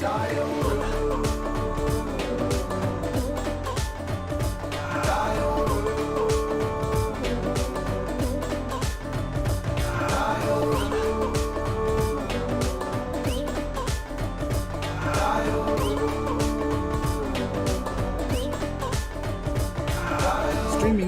Streaming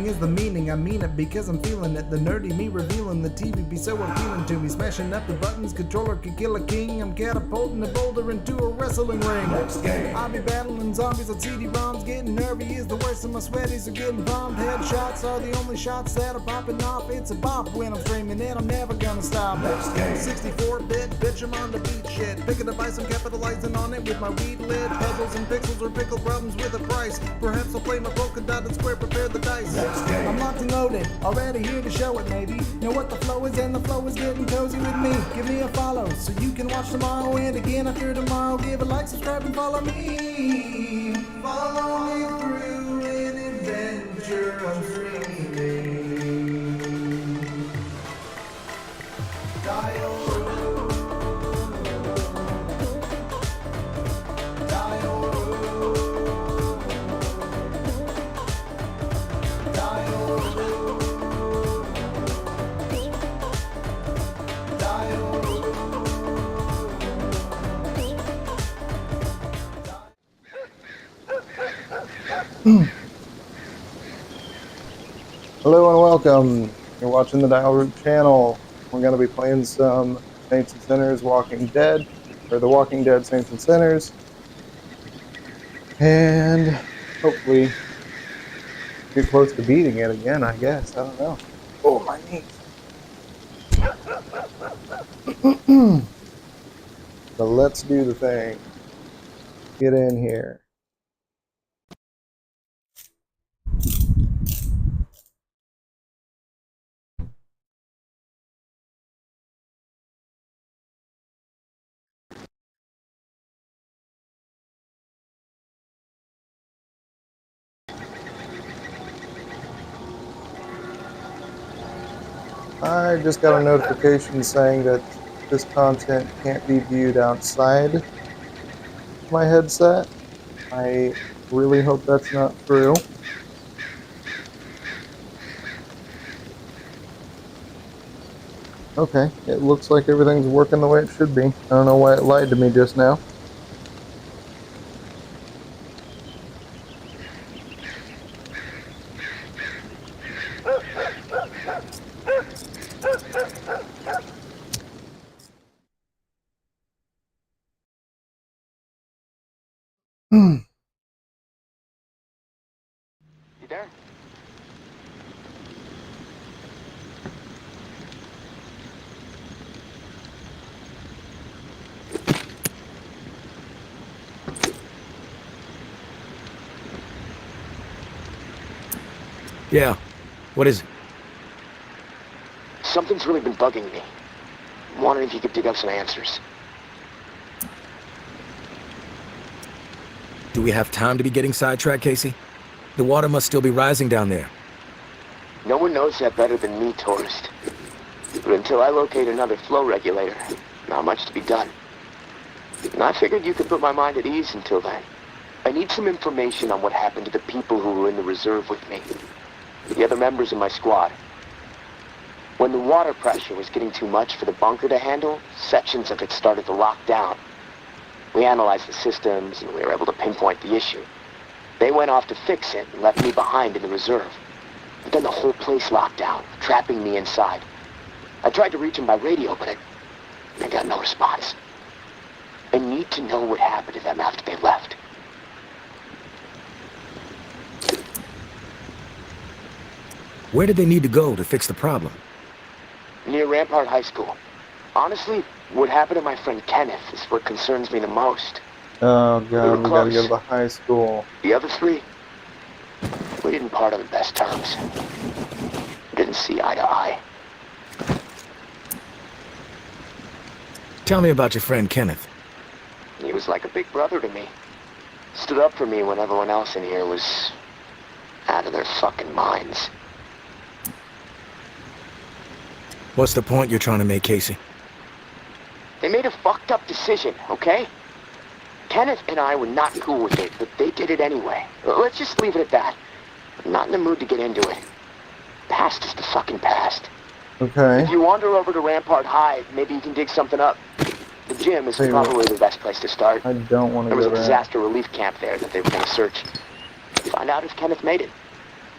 is the meaning, I mean it because I'm feeling it. The nerdy me revealing the TV be so appealing to me. Smashing up the buttons, controller could kill a king. I'm catapulting a boulder into a wrestling ring. Next game. I'll be battling zombies on CD-ROMs. Getting nervy is the worst, and my sweaties are getting bombed. Headshots are the only shots that are popping off. It's a bop when I'm streaming and I'm never gonna stop. Next game. 64-bit, bitch, I'm on the beat shit. Pick a device, I'm capitalizing on it with my weed lid. Puzzles and pixels or pickle problems with a price. Perhaps I'll play my polka dotted square, prepare the dice. Next game. I'm locked and loaded, already here to show it maybe. Know what the flow is, and the flow is getting cozy with me. Give me a follow so you can watch tomorrow and again after tomorrow. Give a like, subscribe, and follow me. Follow me through an adventure of streaming. Dial. Hello and welcome. You're watching the Dial Root channel. We're going to be playing some Saints and Sinners Walking Dead, or The Walking Dead Saints and Sinners, and hopefully get close to beating it again, I guess. I don't know. Oh, my knees. So let's do the thing. Get in here. I just got a notification saying that this content can't be viewed outside my headset. I really hope that's not true. Okay, it looks like everything's working the way it should be. I don't know why it lied to me just now. You there? Yeah. What is it? Something's really been bugging me. I'm wondering if you could dig up some answers. Do we have time to be getting sidetracked, Casey? The water must still be rising down there. No one knows that better than me, tourist. But until I locate another flow regulator, not much to be done. And I figured you could put my mind at ease until then. I need some information on what happened to the people who were in the reserve with me. The other members of my squad. When the water pressure was getting too much for the bunker to handle, sections of it started to lock down. We analyzed the systems, and we were able to pinpoint the issue. They went off to fix it and left me behind in the reserve. But then the whole place locked down, trapping me inside. I tried to reach them by radio, but I got no response. I need to know what happened to them after they left. Where did they need to go to fix the problem? Near Rampart High School. Honestly, what happened to my friend Kenneth is what concerns me the most. Oh god, we gotta close. go to the high school. The other three, we didn't part on the best terms. We didn't see eye to eye. Tell me about your friend Kenneth. He was like a big brother to me. Stood up for me when everyone else in here was out of their fucking minds. What's the point you're trying to make, Casey? They made a fucked up decision, okay? Kenneth and I were not cool with it, but they did it anyway. Let's just leave it at that. I'm not in the mood to get into it. Past is the fucking past. Okay. If you wander over to Rampart High, maybe you can dig something up. The gym is probably the best place to start. I don't want to There was go a there. disaster relief camp there that they were going to search. Find out if Kenneth made it.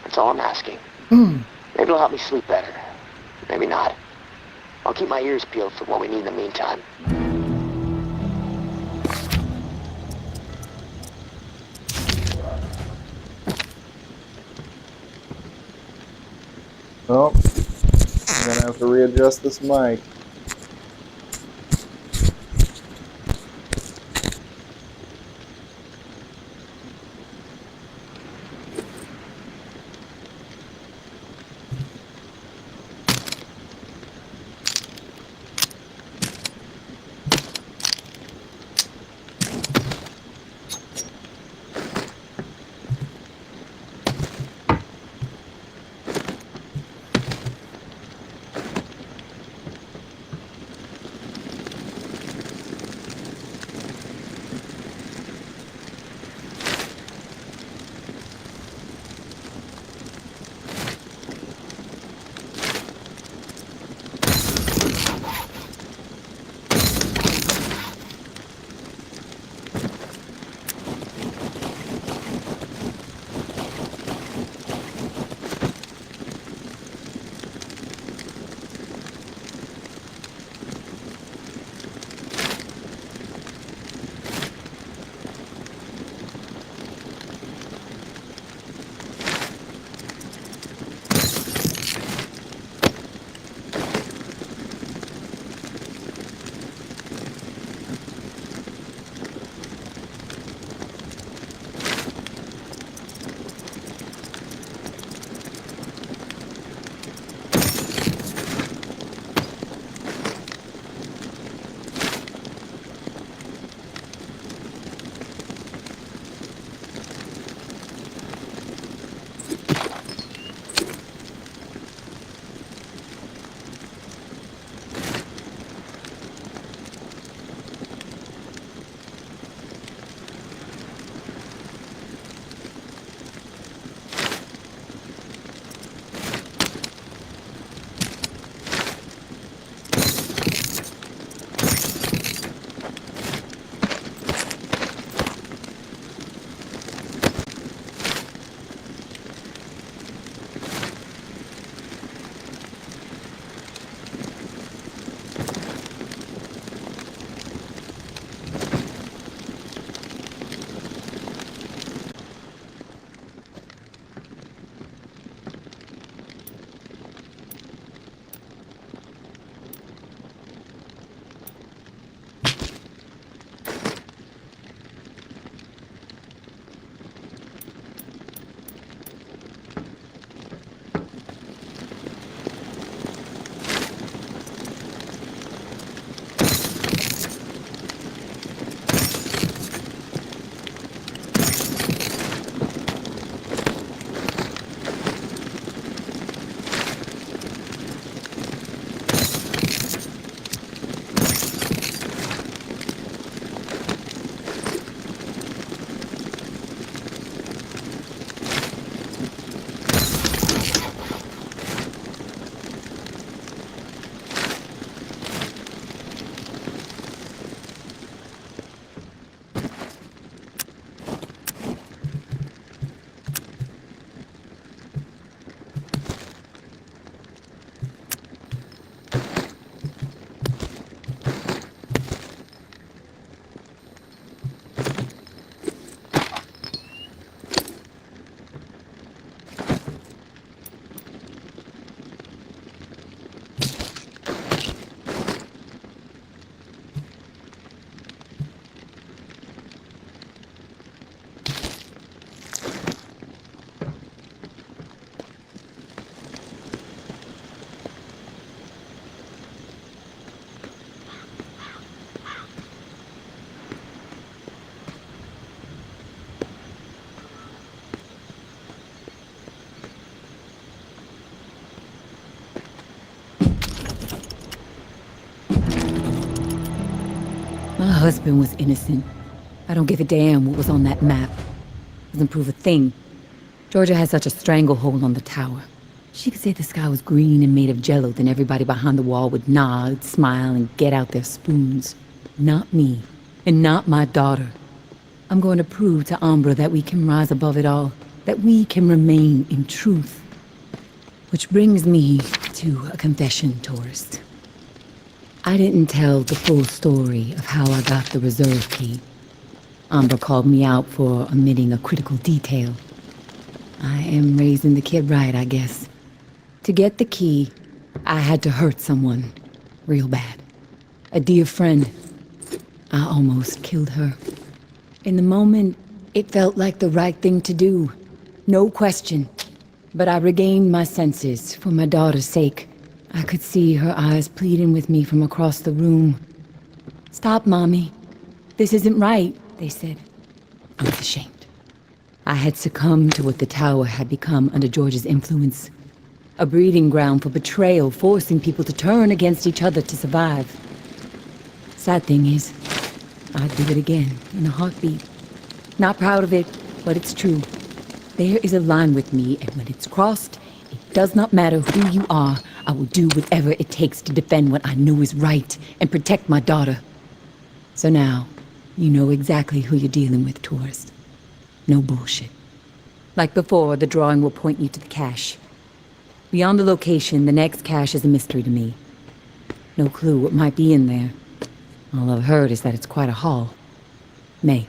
That's all I'm asking. Maybe it'll help me sleep better. Maybe not. I'll keep my ears peeled for what we need in the meantime. Oh, I'm gonna have to readjust this mic. My husband was innocent. I don't give a damn what was on that map. Doesn't prove a thing. Georgia has such a stranglehold on the tower. She could say the sky was green and made of jello, then everybody behind the wall would nod, smile, and get out their spoons. Not me, and not my daughter. I'm going to prove to Umbra that we can rise above it all, that we can remain in truth. Which brings me to a confession, tourist. I didn't tell the full story of how I got the reserve key. Umbra called me out for omitting a critical detail. I am raising the kid right, I guess. To get the key, I had to hurt someone. Real bad. A dear friend. I almost killed her. In the moment, it felt like the right thing to do. No question. But I regained my senses for my daughter's sake. I could see her eyes pleading with me from across the room. "Stop, Mommy. This isn't right," they said. I was ashamed. I had succumbed to what the tower had become under George's influence. A breeding ground for betrayal, forcing people to turn against each other to survive. Sad thing is, I'd do it again, in a heartbeat. Not proud of it, but it's true. There is a line with me, and when it's crossed, it does not matter who you are. I will do whatever it takes to defend what I know is right and protect my daughter. So now, you know exactly who you're dealing with, tourist. No bullshit. Like before, the drawing will point you to the cache. Beyond the location, the next cache is a mystery to me. No clue what might be in there. All I've heard is that it's quite a haul. May.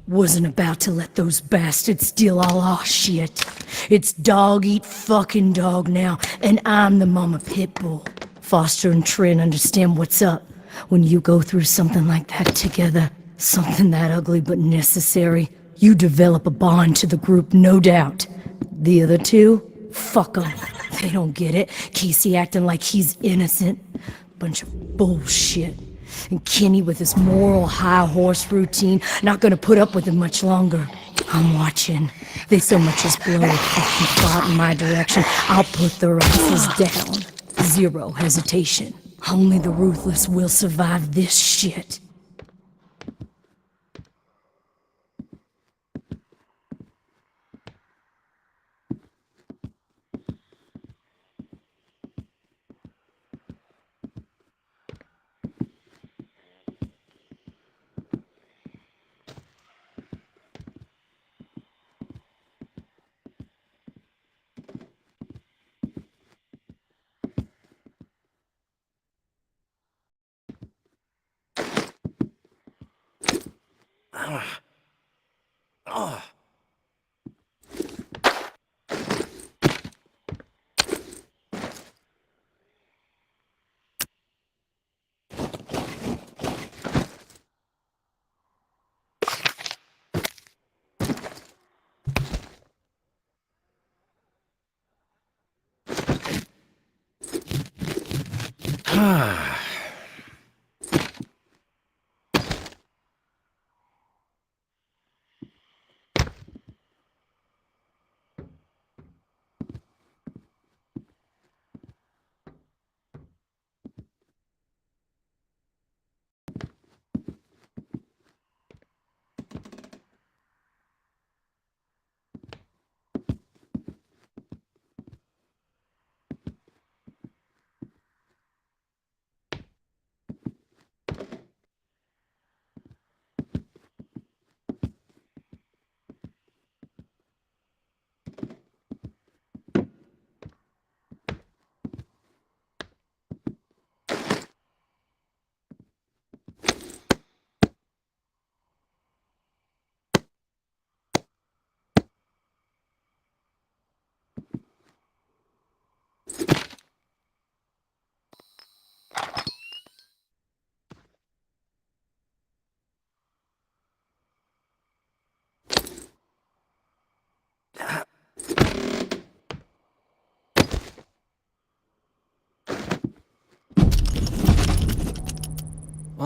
Wasn't about to let those bastards steal all our shit. It's dog eat fucking dog now, and I'm the mama pit bull. Foster and Trin understand what's up when you go through something like that together. Something that ugly but necessary. You develop a bond to the group, no doubt. The other two? Fuck 'em. They don't get it. Casey acting like he's innocent. Bunch of bullshit. And Kenny with his moral high horse routine, not gonna put up with it much longer. I'm watching. They so much as blow a fucking thought in my direction, I'll put their asses down. Zero hesitation. Only the ruthless will survive this shit.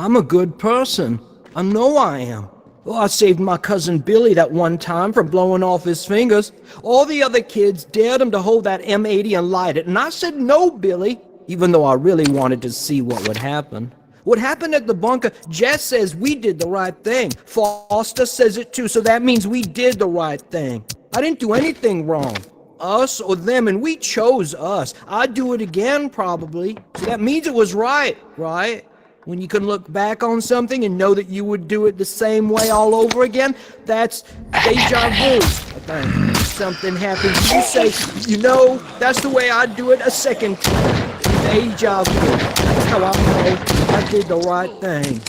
I'm a good person. I know I am. Oh, I saved my cousin Billy that one time from blowing off his fingers. All the other kids dared him to hold that M80 and light it, and I said no, Billy, even though I really wanted to see what would happen. What happened at the bunker, Jess says we did the right thing. Foster says it too, so that means we did the right thing. I didn't do anything wrong. Us or them, and we chose us. I'd do it again, probably. So that means it was right, right? When you can look back on something and know that you would do it the same way all over again, that's deja vu, I think. Something happens, you say, you know, that's the way I'd do it a second time. Deja vu. That's how I know I did the right thing.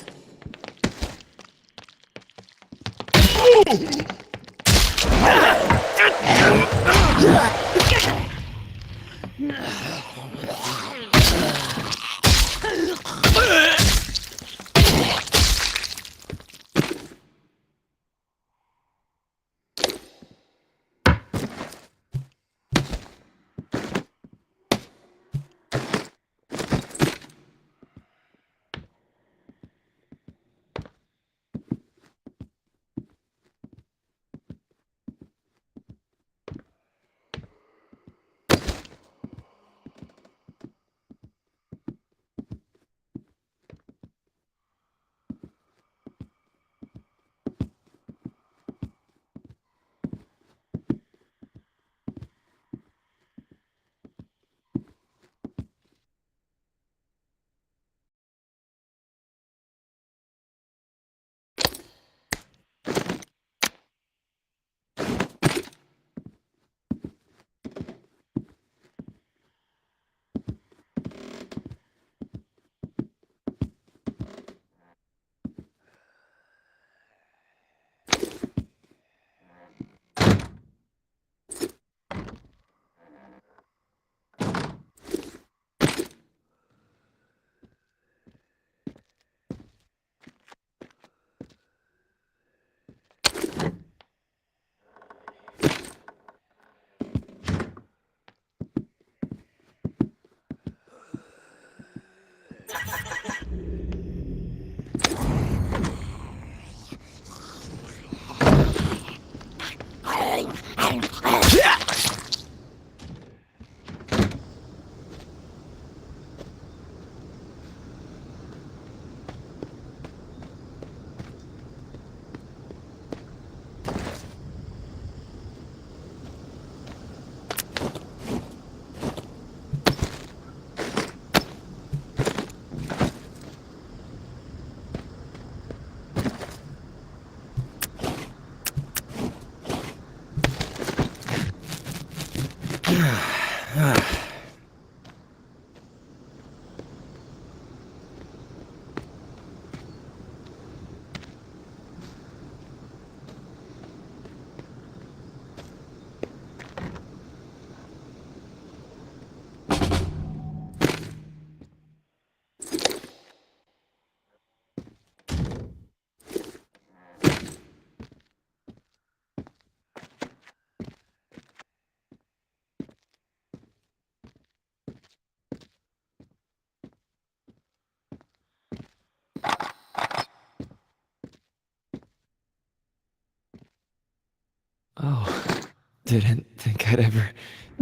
didn't think I'd ever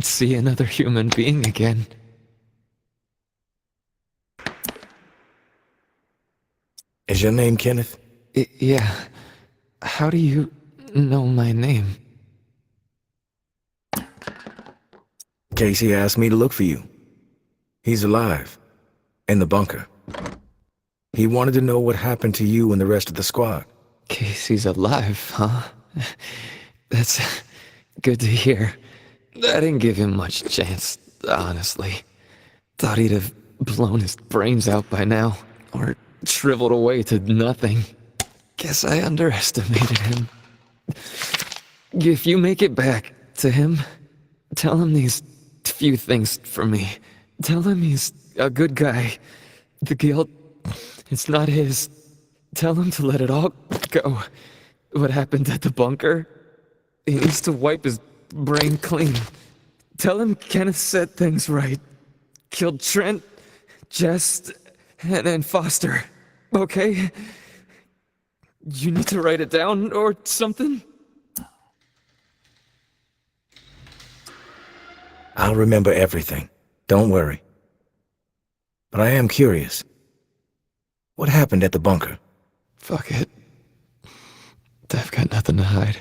see another human being again. Is your name Kenneth? Yeah. How do you know my name? Casey asked me to look for you. He's alive. In the bunker. He wanted to know what happened to you and the rest of the squad. Casey's alive, huh? That's good to hear. I didn't give him much chance, honestly. Thought he'd have blown his brains out by now, or shriveled away to nothing. Guess I underestimated him. If you make it back to him, tell him these few things for me. Tell him he's a good guy. The guilt, it's not his. Tell him to let it all go. What happened at the bunker? He needs to wipe his brain clean. Tell him Kenneth said things right. Killed Trent, Jess, and Foster. Okay? You need to write it down or something? I'll remember everything. Don't worry. But I am curious. What happened at the bunker? Fuck it. I've got nothing to hide.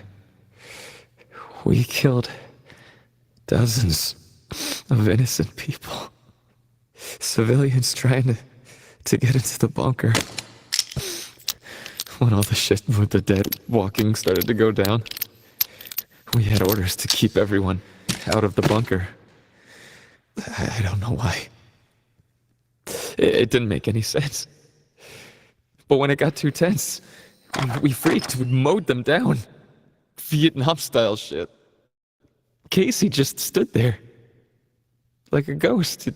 We killed dozens of innocent people. Civilians trying to get into the bunker. When all the shit with the dead walking started to go down, we had orders to keep everyone out of the bunker. I don't know why. It didn't make any sense. But when it got too tense, we freaked. We mowed them down. Vietnam-style shit. Casey just stood there. Like a ghost.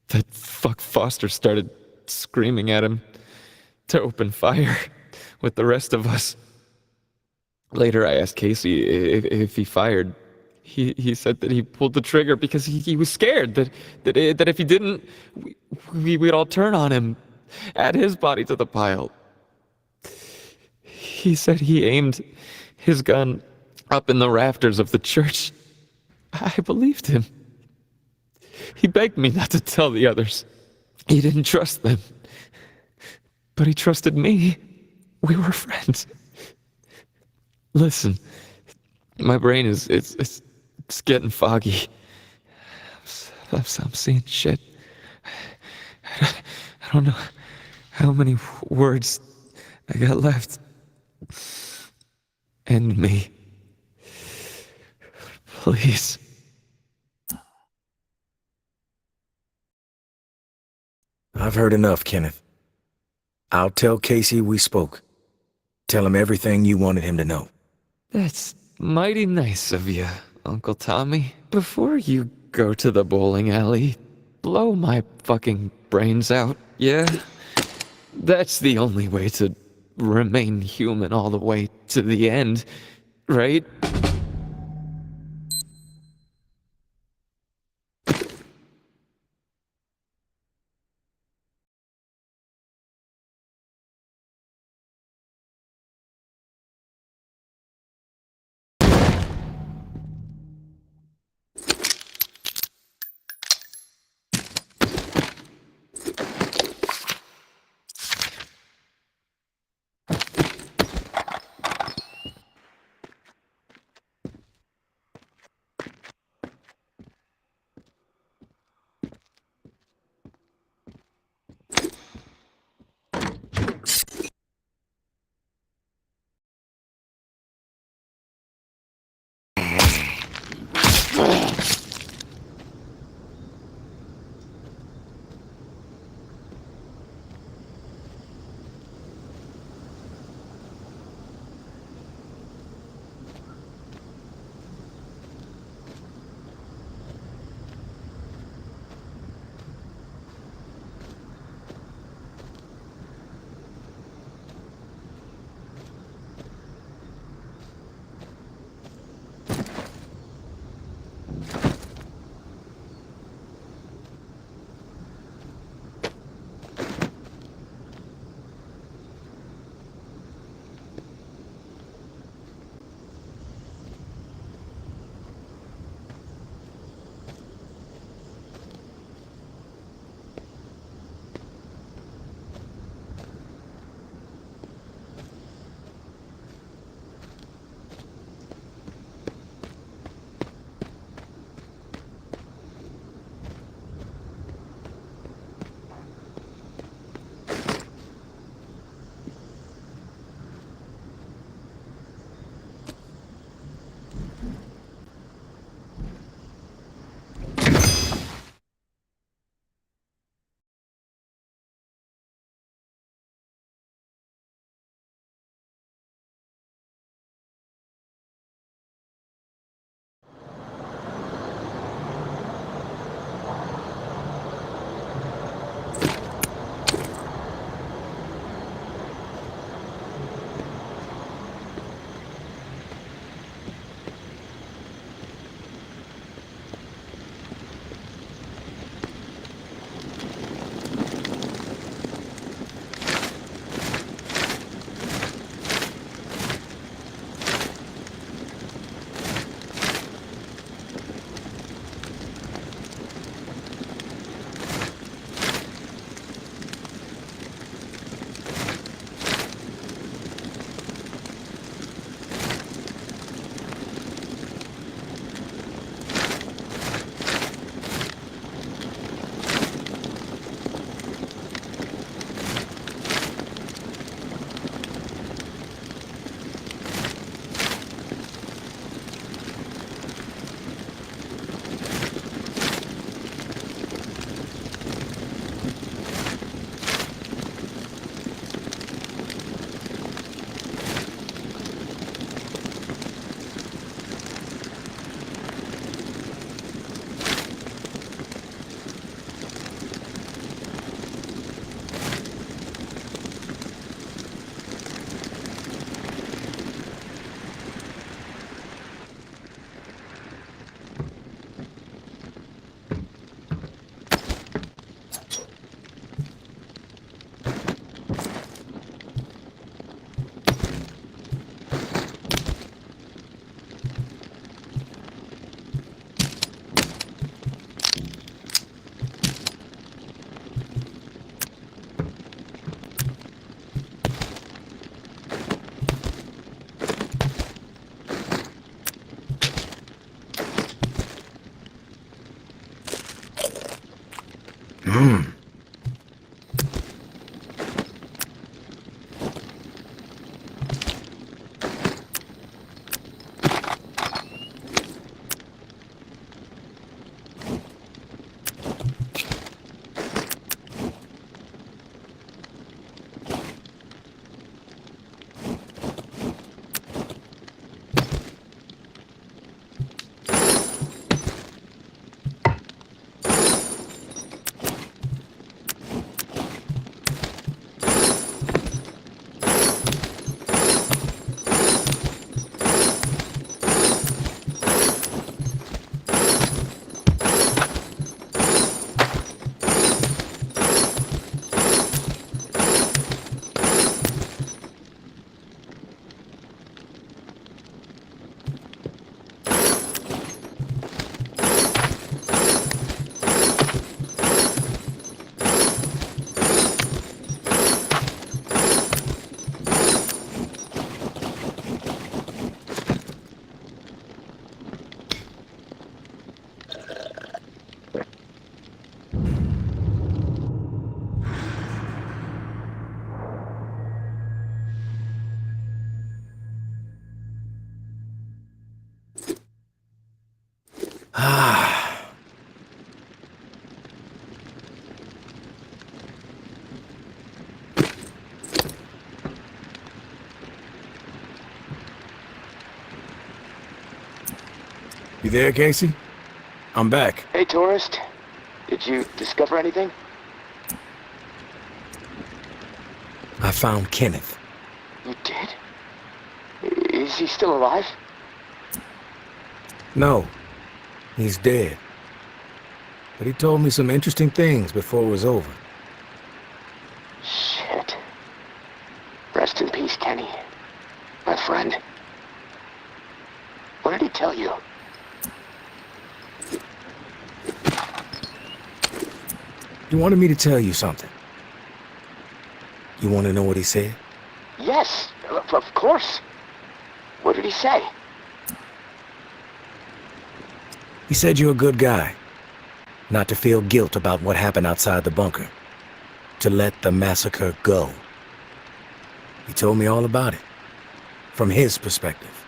That fuck Foster started screaming at him to open fire with the rest of us. Later I asked Casey if he fired. He said that he pulled the trigger because he was scared that if he didn't, we'd all turn on him, add his body to the pile. He said he aimed his gun up in the rafters of the church. I believed him. He begged me not to tell the others. He didn't trust them. But he trusted me. We were friends. Listen, my brain is it's getting foggy. I'm seeing shit. I don't know how many words I got left. End me. Please. I've heard enough, Kenneth. I'll tell Casey we spoke. Tell him everything you wanted him to know. That's mighty nice of you, Uncle Tommy. Before you go to the bowling alley, blow my fucking brains out, yeah? That's the only way to remain human all the way to the end, right? You there, Casey? I'm back. Hey, tourist. Did you discover anything? I found Kenneth. You did? Is he still alive? No, he's dead. But he told me some interesting things before it was over. Shit. Rest in peace, Kenny. My friend. What did he tell you? He wanted me to tell you something. You want to know what he said? Yes, of course. What did he say? He said you're a good guy. Not to feel guilt about what happened outside the bunker. To let the massacre go. He told me all about it. From his perspective.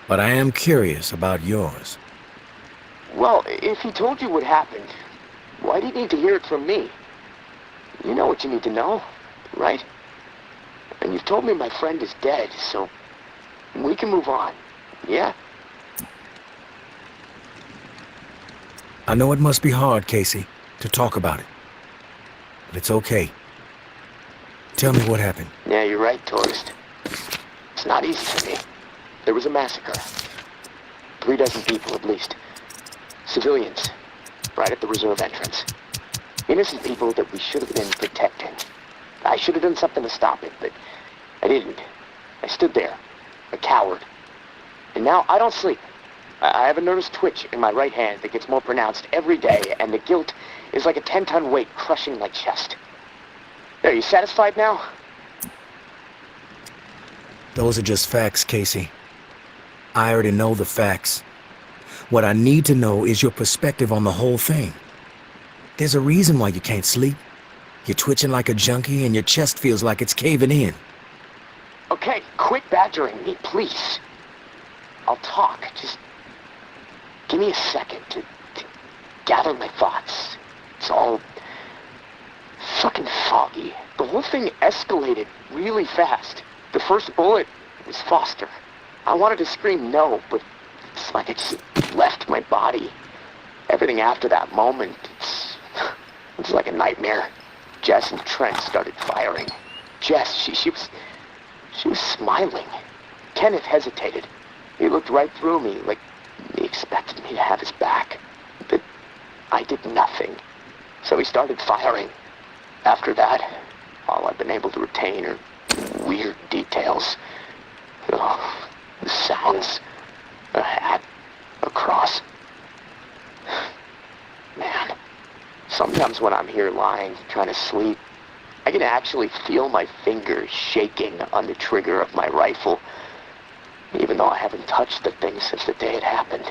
But I am curious about yours. Well, if he told you what happened, why do you need to hear it from me? You know what you need to know, right? And you've told me my friend is dead, so we can move on, yeah? I know it must be hard, Casey, to talk about it. But it's okay. Tell me what happened. Yeah, you're right, tourist. It's not easy for me. There was a massacre. 3 dozen people, at least. Civilians. Right at the reserve entrance. Innocent people that we should have been protecting. I should have done something to stop it, but I didn't. I stood there, a coward. And now I don't sleep. I have a nervous twitch in my right hand that gets more pronounced every day, and the guilt is like a 10-ton weight crushing my chest. Are you satisfied now? Those are just facts, Casey. I already know the facts. What I need to know is your perspective on the whole thing. There's a reason why you can't sleep. You're twitching like a junkie and your chest feels like it's caving in. Okay, quit badgering me, please. I'll talk. Just give me a second to gather my thoughts. It's all fucking foggy. The whole thing escalated really fast. The first bullet was Foster. I wanted to scream no, but it's like it just left my body. Everything after that moment, it's like a nightmare. Jess and Trent started firing. Jess, she was smiling. Kenneth hesitated. He looked right through me, like he expected me to have his back. But I did nothing. So he started firing. After that, all I've been able to retain are weird details. Oh, the sounds. A hat. A cross. Man, sometimes when I'm here lying, trying to sleep, I can actually feel my fingers shaking on the trigger of my rifle, even though I haven't touched the thing since the day it happened.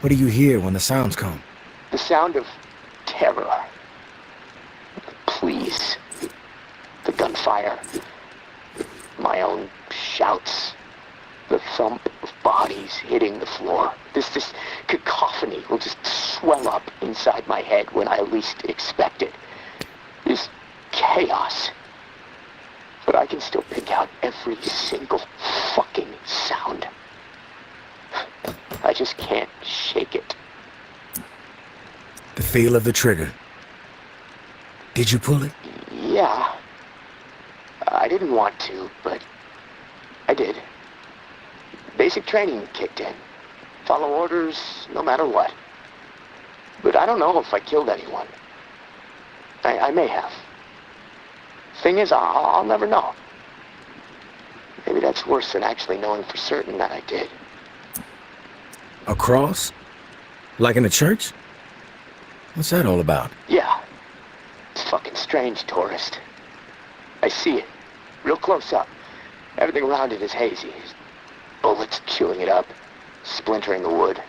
What do you hear when the sounds come? The sound of terror. Please. The gunfire. My own shouts. The thump of bodies hitting the floor. This cacophony will just swell up inside my head when I least expect it. This chaos. But I can still pick out every single fucking sound. I just can't shake it. The feel of the trigger. Did you pull it? Yeah. I didn't want to, but I did. Basic training kicked in. Follow orders no matter what. But I don't know if I killed anyone. I may have. Thing is, I'll never know. Maybe that's worse than actually knowing for certain that I did. A cross? Like in a church? What's that all about? Yeah. It's fucking strange, tourist. I see it. Real close up. Everything around it is hazy. Bullets chewing it up. Splintering the wood.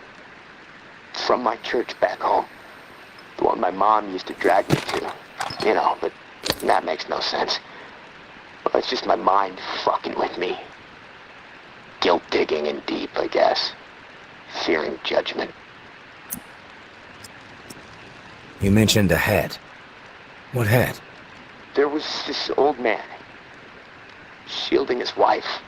It's from my church back home. The one my mom used to drag me to. You know, but that makes no sense. Well, it's just my mind fucking with me. Guilt digging in deep, I guess. Fearing judgment. You mentioned a hat. What hat? There was this old man, shielding his wife.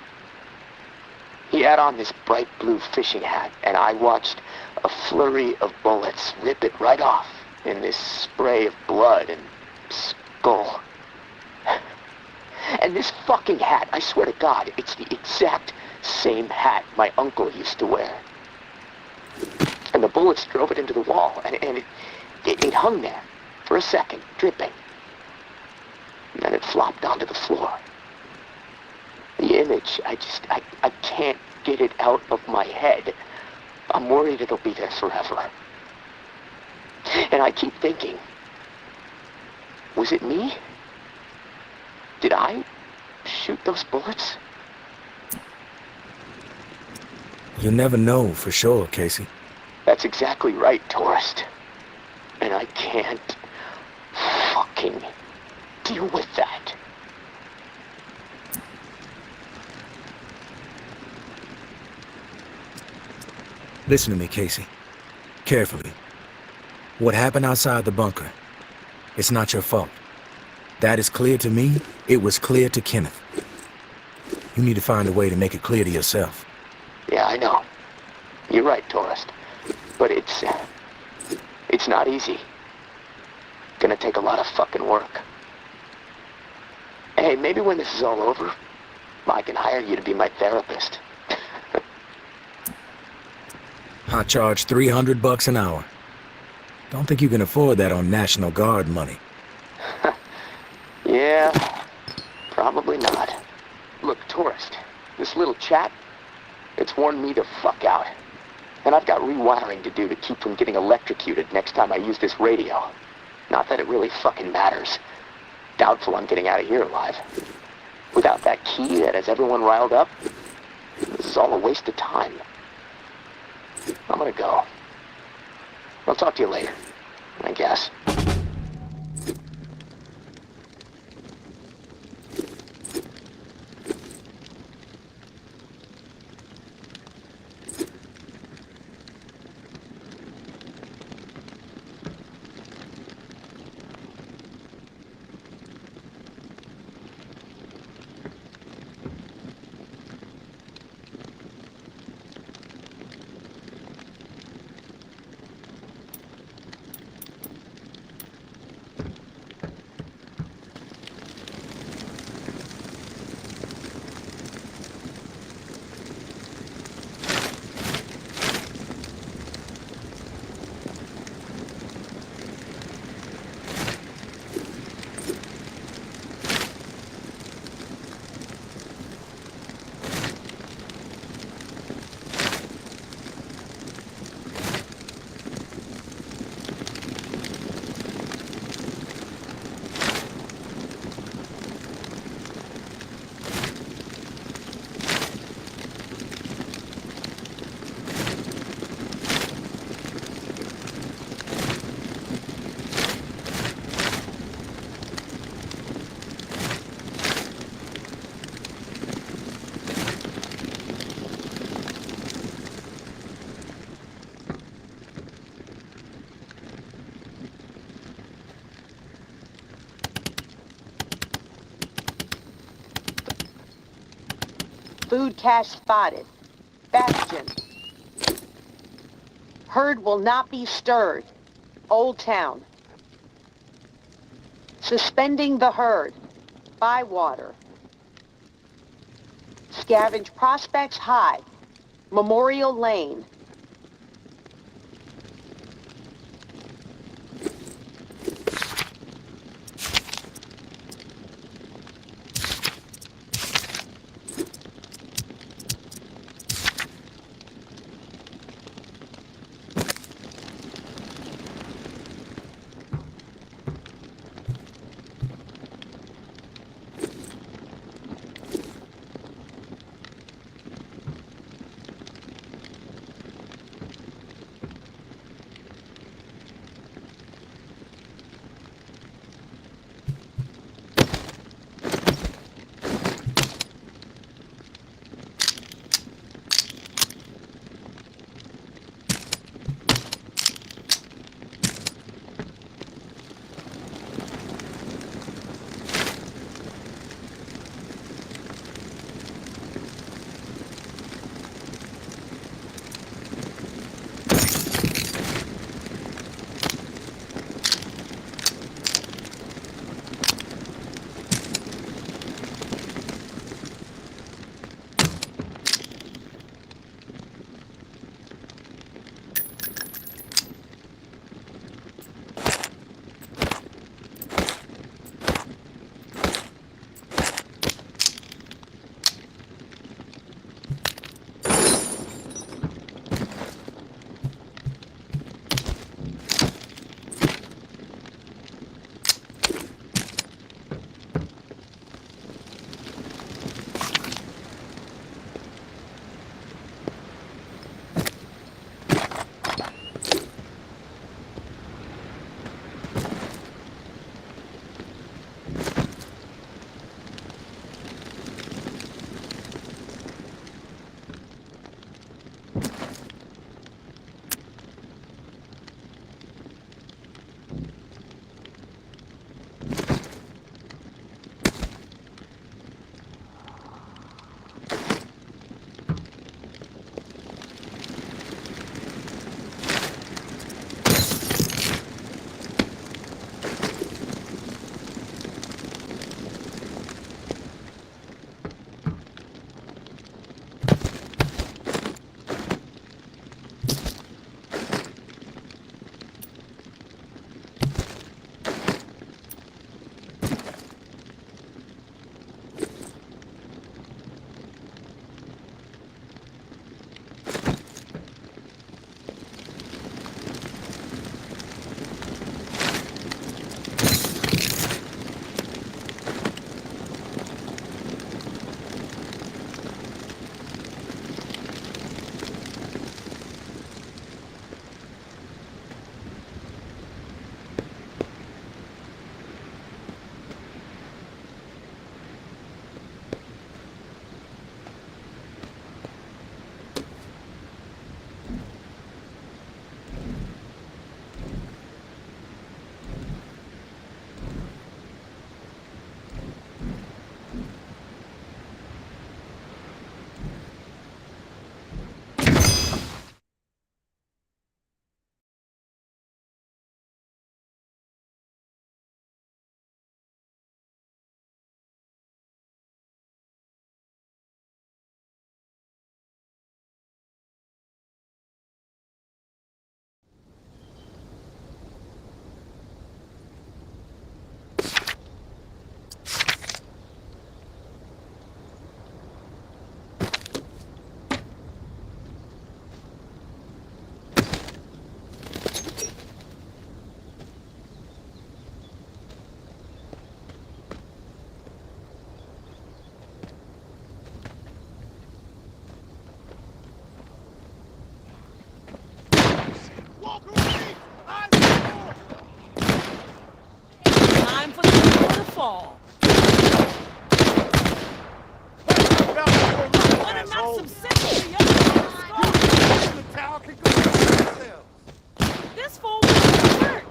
He had on this bright blue fishing hat, and I watched a flurry of bullets rip it right off in this spray of blood and skull. And this fucking hat, I swear to God, it's the exact same hat my uncle used to wear. And the bullets drove it into the wall, and it hung there for a second, dripping. And then it flopped onto the floor. The image, I can't get it out of my head. I'm worried it'll be there forever. And I keep thinking, was it me? Did I shoot those bullets? You never know for sure, Casey. That's exactly right, tourist. And I can't fucking deal with that. Listen to me, Casey. Carefully. What happened outside the bunker? It's not your fault. That is clear to me. It was clear to Kenneth. You need to find a way to make it clear to yourself. Yeah, I know. You're right, tourist. But it's not easy. Gonna take a lot of fucking work. Hey, maybe when this is all over, I can hire you to be my therapist. I charge $300 an hour. Don't think you can afford that on National Guard money. Yeah, probably not. Look, tourist, this little chat, it's worn me the fuck out. And I've got rewiring to do to keep from getting electrocuted next time I use this radio. Not that it really fucking matters. Doubtful I'm getting out of here alive. Without that key that has everyone riled up, this is all a waste of time. I'm gonna go. I'll talk to you later, I guess. Food cache spotted. Bastion. Herd will not be stirred. Old Town. Suspending the herd. Bywater. Scavenge Prospects High. Memorial Lane. Time for the people to fall. Wanna knock some sense into your skull? This fool was hurt.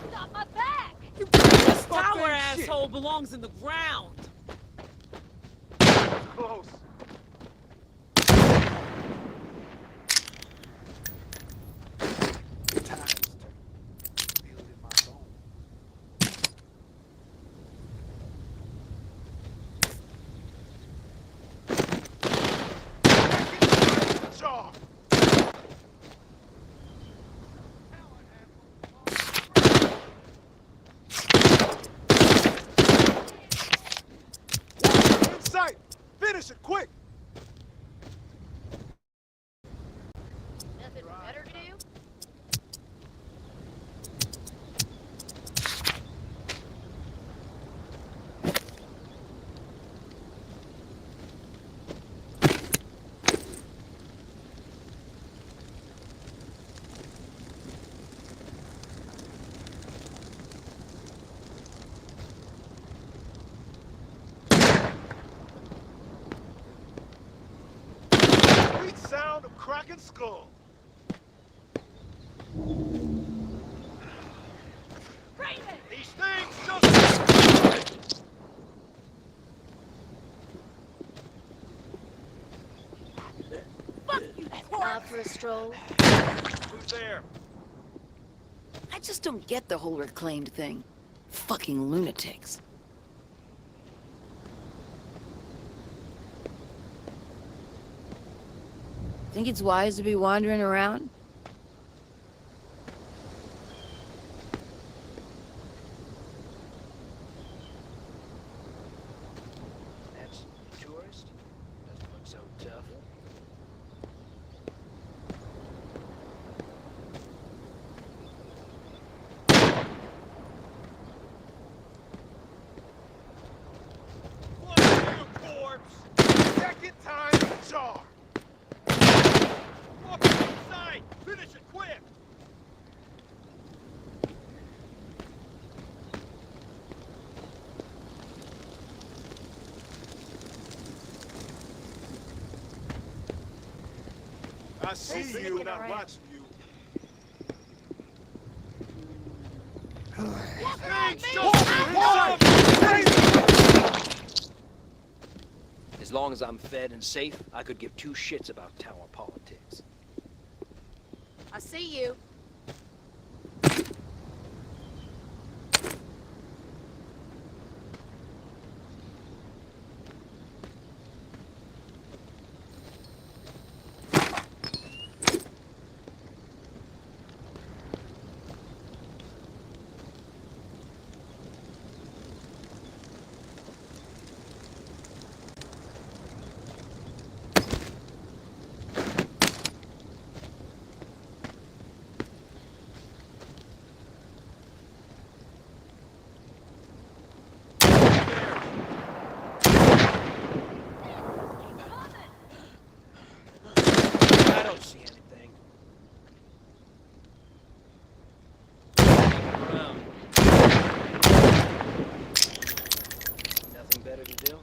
Stop my back! This tower asshole belongs in the ground. sound of cracking skull. These things just... Out for a stroll? Who's there? I just don't get the whole reclaimed thing. Fucking lunatics. Think it's wise to be wandering around? That's a tourist? Doesn't look so tough. What are you, corpse? Second time jar. Walk inside. Finish it quick. I see you, not watching you. As long as I'm fed and safe, I could give two shits about tower politics. I see you. I don't see anything. Around. Nothing better to do?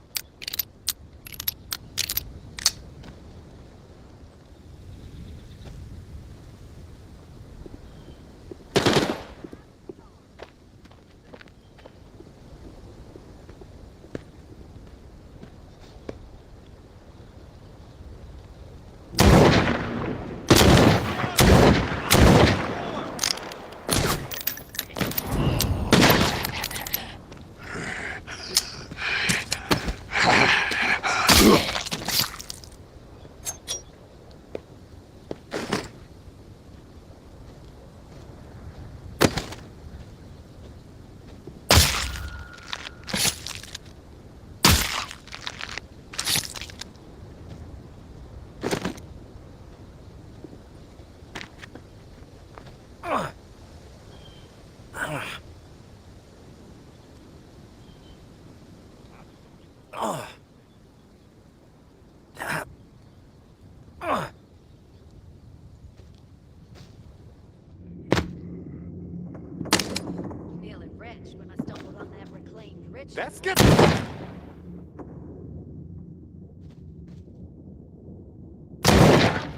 Feeling rich when I stumbled on that reclaimed rich. Let's get...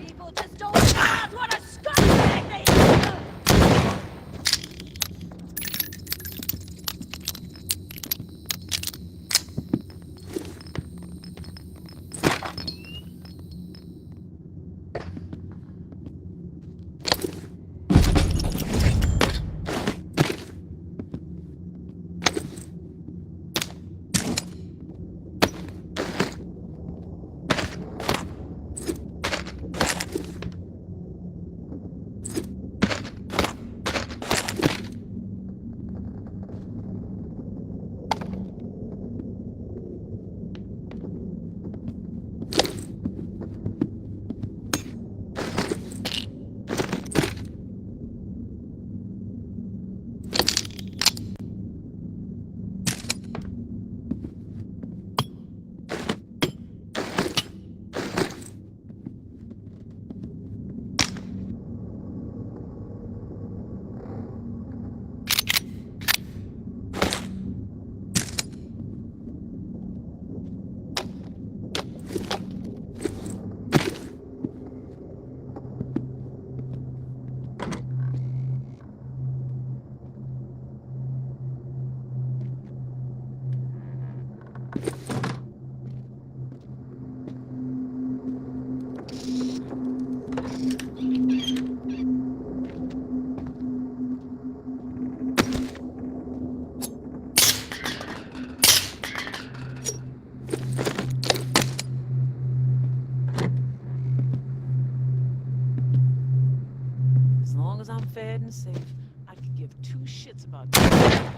People just don't realize what a scumbag they are. fed and safe. I could give two shits about that.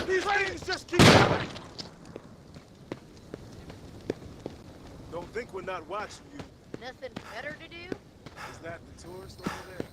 These things just keep happening! Don't think we're not watching you. Nothing better to do? Is that the tourist over there?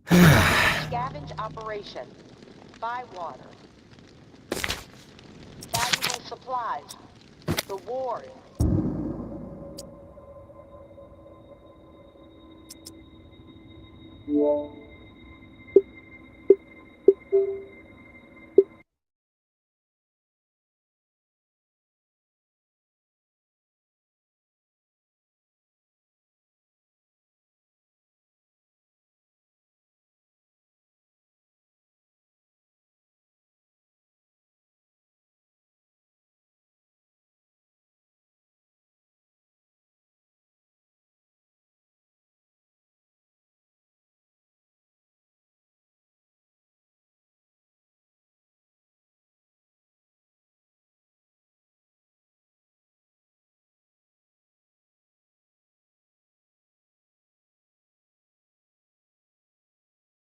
Scavenge operation. Buy water. Valuable supplies. The war.